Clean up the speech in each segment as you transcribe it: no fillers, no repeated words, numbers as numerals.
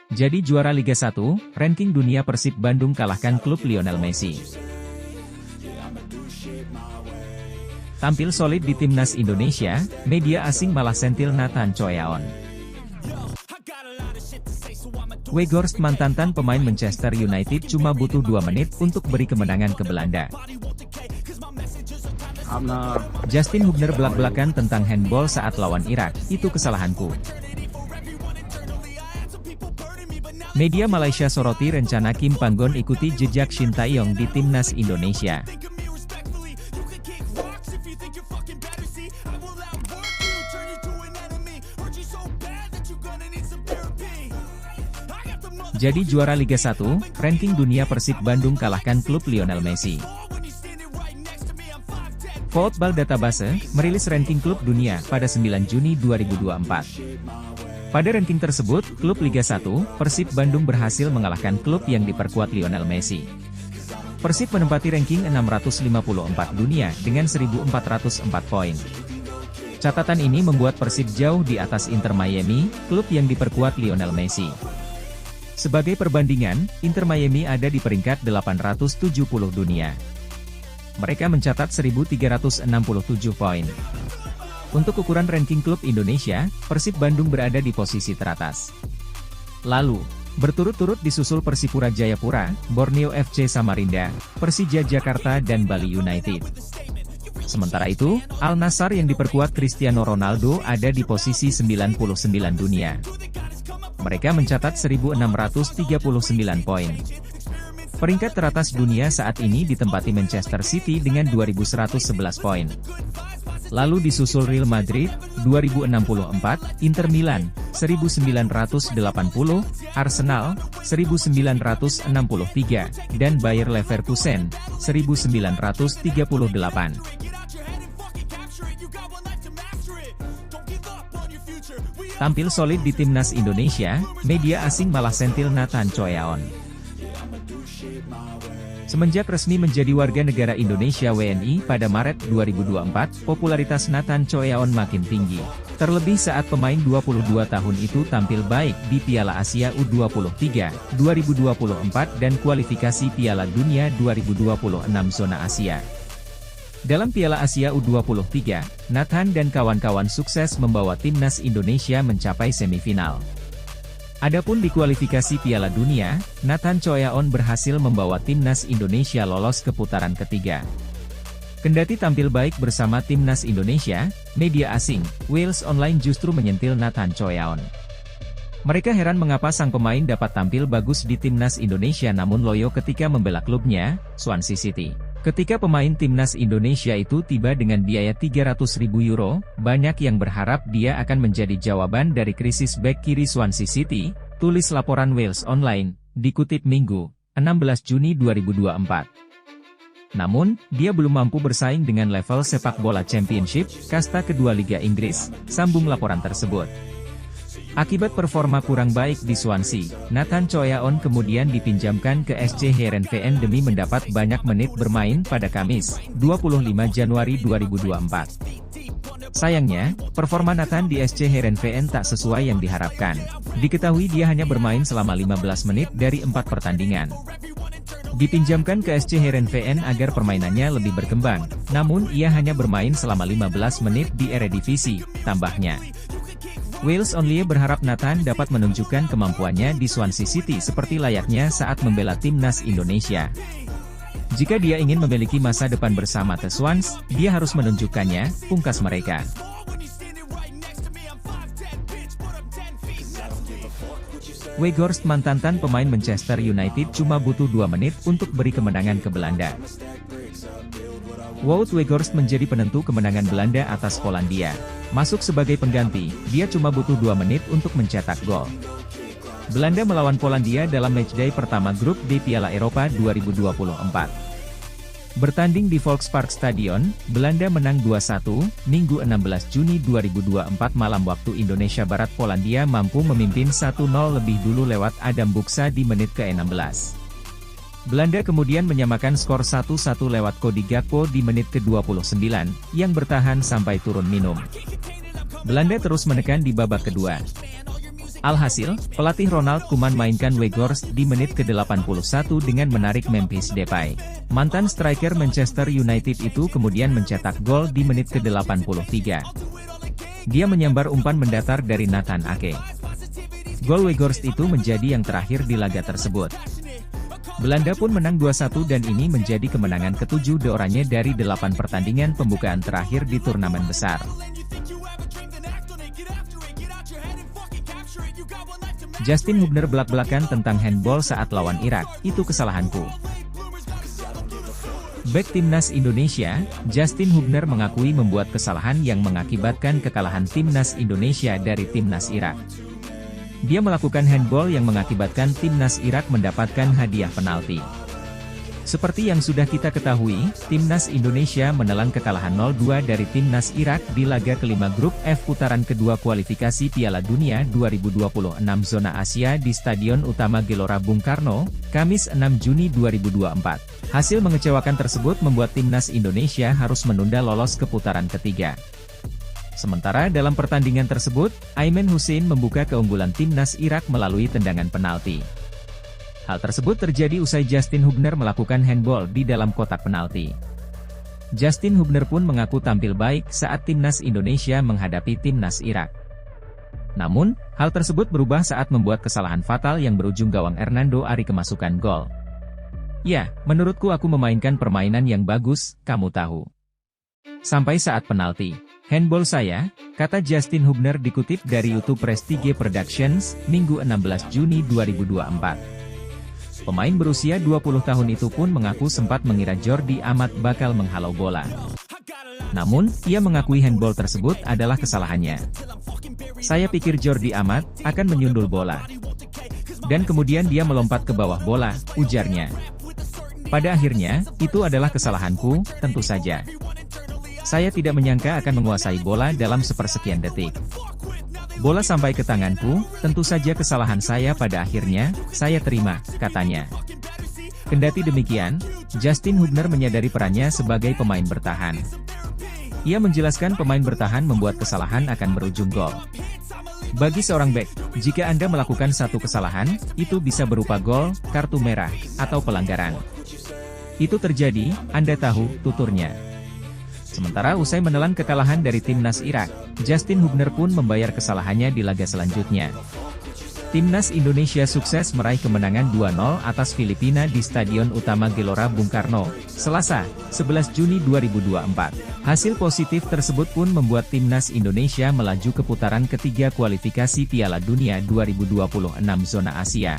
Jadi juara Liga 1, ranking dunia Persib Bandung kalahkan klub Lionel Messi. Tampil solid di timnas Indonesia, media asing malah sentil Nathan Choyaon. Weghorst mantan pemain Manchester United cuma butuh 2 menit untuk beri kemenangan ke Belanda. Justin Hubner belak-belakan tentang handball saat lawan Irak, itu kesalahanku. Media Malaysia soroti rencana Kim Panggon ikuti jejak Shin Tae-yong di timnas Indonesia. Jadi juara Liga 1, ranking dunia Persib Bandung kalahkan klub Lionel Messi. Football Database merilis ranking klub dunia pada 9 Juni 2024. Pada ranking tersebut, klub Liga 1, Persib Bandung berhasil mengalahkan klub yang diperkuat Lionel Messi. Persib menempati ranking 654 dunia dengan 1.404 poin. Catatan ini membuat Persib jauh di atas Inter Miami, klub yang diperkuat Lionel Messi. Sebagai perbandingan, Inter Miami ada di peringkat 870 dunia. Mereka mencatat 1.367 poin. Untuk ukuran ranking klub Indonesia, Persib Bandung berada di posisi teratas. Lalu, berturut-turut disusul Persipura Jayapura, Borneo FC Samarinda, Persija Jakarta dan Bali United. Sementara itu, Al Nassr yang diperkuat Cristiano Ronaldo ada di posisi 99 dunia. Mereka mencatat 1.639 poin. Peringkat teratas dunia saat ini ditempati Manchester City dengan 2.111 poin. Lalu disusul Real Madrid, 2.064, Inter Milan, 1.980, Arsenal, 1.963, dan Bayer Leverkusen, 1.938. Tampil solid di timnas Indonesia, media asing malah sentil Nathan Choyaon. Semenjak resmi menjadi warga negara Indonesia WNI pada Maret 2024, popularitas Nathan Choyaon makin tinggi. Terlebih saat pemain 22 tahun itu tampil baik di Piala Asia U23 2024 dan kualifikasi Piala Dunia 2026 zona Asia. Dalam Piala Asia U23, Nathan dan kawan-kawan sukses membawa timnas Indonesia mencapai semifinal. Adapun di kualifikasi Piala Dunia, Nathan Choyaon berhasil membawa timnas Indonesia lolos ke putaran ketiga. Kendati tampil baik bersama timnas Indonesia, media asing, Wales Online justru menyentil Nathan Choyaon. Mereka heran mengapa sang pemain dapat tampil bagus di timnas Indonesia namun loyo ketika membela klubnya, Swansea City. Ketika pemain timnas Indonesia itu tiba dengan biaya 300.000 euro, banyak yang berharap dia akan menjadi jawaban dari krisis bek kiri Swansea City, tulis laporan Wales Online, dikutip Minggu, 16 Juni 2024. Namun, dia belum mampu bersaing dengan level sepak bola Championship, kasta kedua Liga Inggris, sambung laporan tersebut. Akibat performa kurang baik di Swansea, Nathan Choyaon kemudian dipinjamkan ke SC Heerenveen demi mendapat banyak menit bermain pada Kamis, 25 Januari 2024. Sayangnya, performa Nathan di SC Heerenveen tak sesuai yang diharapkan. Diketahui dia hanya bermain selama 15 menit dari 4 pertandingan. Dipinjamkan ke SC Heerenveen agar permainannya lebih berkembang, namun ia hanya bermain selama 15 menit di Eredivisie, tambahnya. Wales Only berharap Nathan dapat menunjukkan kemampuannya di Swansea City seperti layaknya saat membela timnas Indonesia. Jika dia ingin memiliki masa depan bersama The Swans, dia harus menunjukkannya, pungkas mereka. Weghorst mantan pemain Manchester United cuma butuh 2 menit untuk beri kemenangan ke Belanda. Wout Weghorst menjadi penentu kemenangan Belanda atas Polandia. Masuk sebagai pengganti, dia cuma butuh 2 menit untuk mencetak gol. Belanda melawan Polandia dalam matchday pertama grup D Piala Eropa 2024. Bertanding di Volkspark Stadion, Belanda menang 2-1, Minggu 16 Juni 2024 malam waktu Indonesia Barat. Polandia mampu memimpin 1-0 lebih dulu lewat Adam Buksa di menit ke-16. Belanda kemudian menyamakan skor 1-1 lewat Cody Gakpo di menit ke-29, yang bertahan sampai turun minum. Belanda terus menekan di babak kedua. Alhasil, pelatih Ronald Koeman mainkan Weghorst di menit ke-81 dengan menarik Memphis Depay. Mantan striker Manchester United itu kemudian mencetak gol di menit ke-83. Dia menyambar umpan mendatar dari Nathan Ake. Gol Weghorst itu menjadi yang terakhir di laga tersebut. Belanda pun menang 2-1 dan ini menjadi kemenangan ke-7 de Oranje dari 8 pertandingan pembukaan terakhir di turnamen besar. Justin Hubner belak-belakan tentang handball saat lawan Irak, itu kesalahanku. Bek Timnas Indonesia, Justin Hubner mengakui membuat kesalahan yang mengakibatkan kekalahan Timnas Indonesia dari Timnas Irak. Dia melakukan handball yang mengakibatkan Timnas Irak mendapatkan hadiah penalti. Seperti yang sudah kita ketahui, Timnas Indonesia menelan kekalahan 0-2 dari Timnas Irak di laga kelima grup F putaran kedua kualifikasi Piala Dunia 2026 zona Asia di Stadion Utama Gelora Bung Karno, Kamis 6 Juni 2024. Hasil mengecewakan tersebut membuat Timnas Indonesia harus menunda lolos ke putaran ketiga. Sementara dalam pertandingan tersebut, Aimen Hussein membuka keunggulan Timnas Irak melalui tendangan penalti. Hal tersebut terjadi usai Justin Hubner melakukan handball di dalam kotak penalti. Justin Hubner pun mengaku tampil baik saat Timnas Indonesia menghadapi Timnas Irak. Namun, hal tersebut berubah saat membuat kesalahan fatal yang berujung gawang Hernando Ari kemasukan gol. Ya, menurutku aku memainkan permainan yang bagus, kamu tahu. Sampai saat penalti. Handball saya, kata Justin Hubner dikutip dari YouTube Prestige Productions, Minggu 16 Juni 2024. Pemain berusia 20 tahun itu pun mengaku sempat mengira Jordi Amat bakal menghalau bola. Namun, ia mengakui handball tersebut adalah kesalahannya. Saya pikir Jordi Amat akan menyundul bola. Dan kemudian dia melompat ke bawah bola, ujarnya. Pada akhirnya, itu adalah kesalahanku, tentu saja. Saya tidak menyangka akan menguasai bola dalam sepersekian detik. Bola sampai ke tanganku, tentu saja kesalahan saya pada akhirnya, saya terima, katanya. Kendati demikian, Justin Hubner menyadari perannya sebagai pemain bertahan. Ia menjelaskan pemain bertahan membuat kesalahan akan berujung gol. Bagi seorang bek, jika Anda melakukan satu kesalahan, itu bisa berupa gol, kartu merah, atau pelanggaran. Itu terjadi, Anda tahu, tuturnya. Sementara usai menelan kekalahan dari Timnas Irak, Justin Hubner pun membayar kesalahannya di laga selanjutnya. Timnas Indonesia sukses meraih kemenangan 2-0 atas Filipina di Stadion Utama Gelora Bung Karno, Selasa, 11 Juni 2024. Hasil positif tersebut pun membuat Timnas Indonesia melaju ke putaran ketiga kualifikasi Piala Dunia 2026 zona Asia.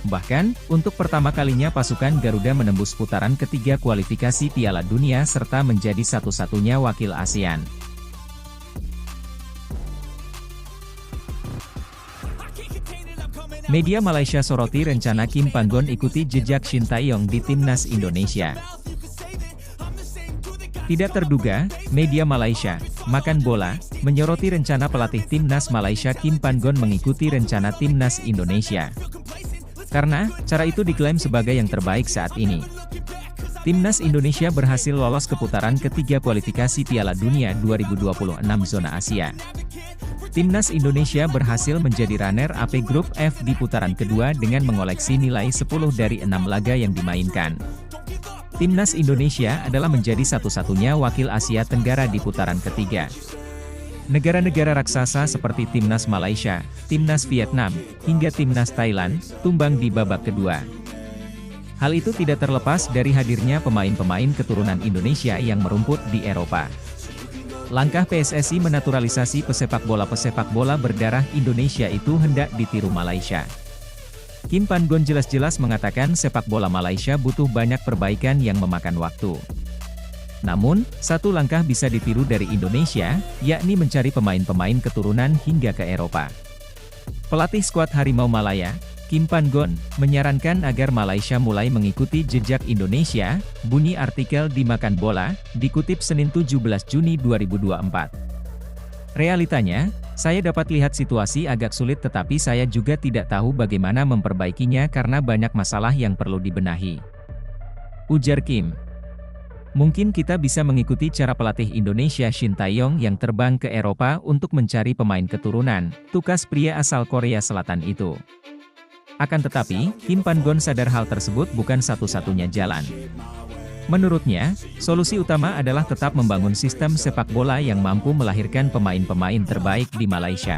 Bahkan, untuk pertama kalinya pasukan Garuda menembus putaran ketiga kualifikasi Piala Dunia serta menjadi satu-satunya wakil ASEAN. Media Malaysia soroti rencana Kim Panggon ikuti jejak Shin Tae-yong di Timnas Indonesia. Tidak terduga, media Malaysia, Makan Bola, menyoroti rencana pelatih Timnas Malaysia Kim Panggon mengikuti rencana Timnas Indonesia. Karena, cara itu diklaim sebagai yang terbaik saat ini. Timnas Indonesia berhasil lolos ke putaran ketiga kualifikasi Piala Dunia 2026 zona Asia. Timnas Indonesia berhasil menjadi runner-up grup F di putaran kedua dengan mengoleksi nilai 10 dari 6 laga yang dimainkan. Timnas Indonesia adalah menjadi satu-satunya wakil Asia Tenggara di putaran ketiga. Negara-negara raksasa seperti Timnas Malaysia, Timnas Vietnam, hingga Timnas Thailand, tumbang di babak kedua. Hal itu tidak terlepas dari hadirnya pemain-pemain keturunan Indonesia yang merumput di Eropa. Langkah PSSI menaturalisasi pesepak bola berdarah Indonesia itu hendak ditiru Malaysia. Kim Panggon jelas-jelas mengatakan sepak bola Malaysia butuh banyak perbaikan yang memakan waktu. Namun, satu langkah bisa ditiru dari Indonesia, yakni mencari pemain-pemain keturunan hingga ke Eropa. Pelatih skuad Harimau Malaya, Kim Panggon, menyarankan agar Malaysia mulai mengikuti jejak Indonesia, bunyi artikel di Makan Bola, dikutip Senin 17 Juni 2024. Realitanya, saya dapat lihat situasi agak sulit tetapi saya juga tidak tahu bagaimana memperbaikinya karena banyak masalah yang perlu dibenahi. Ujar Kim. Mungkin kita bisa mengikuti cara pelatih Indonesia Shin Tae-yong yang terbang ke Eropa untuk mencari pemain keturunan, tukas pria asal Korea Selatan itu. Akan tetapi, Kim Pan-gon sadar hal tersebut bukan satu-satunya jalan. Menurutnya, solusi utama adalah tetap membangun sistem sepak bola yang mampu melahirkan pemain-pemain terbaik di Malaysia.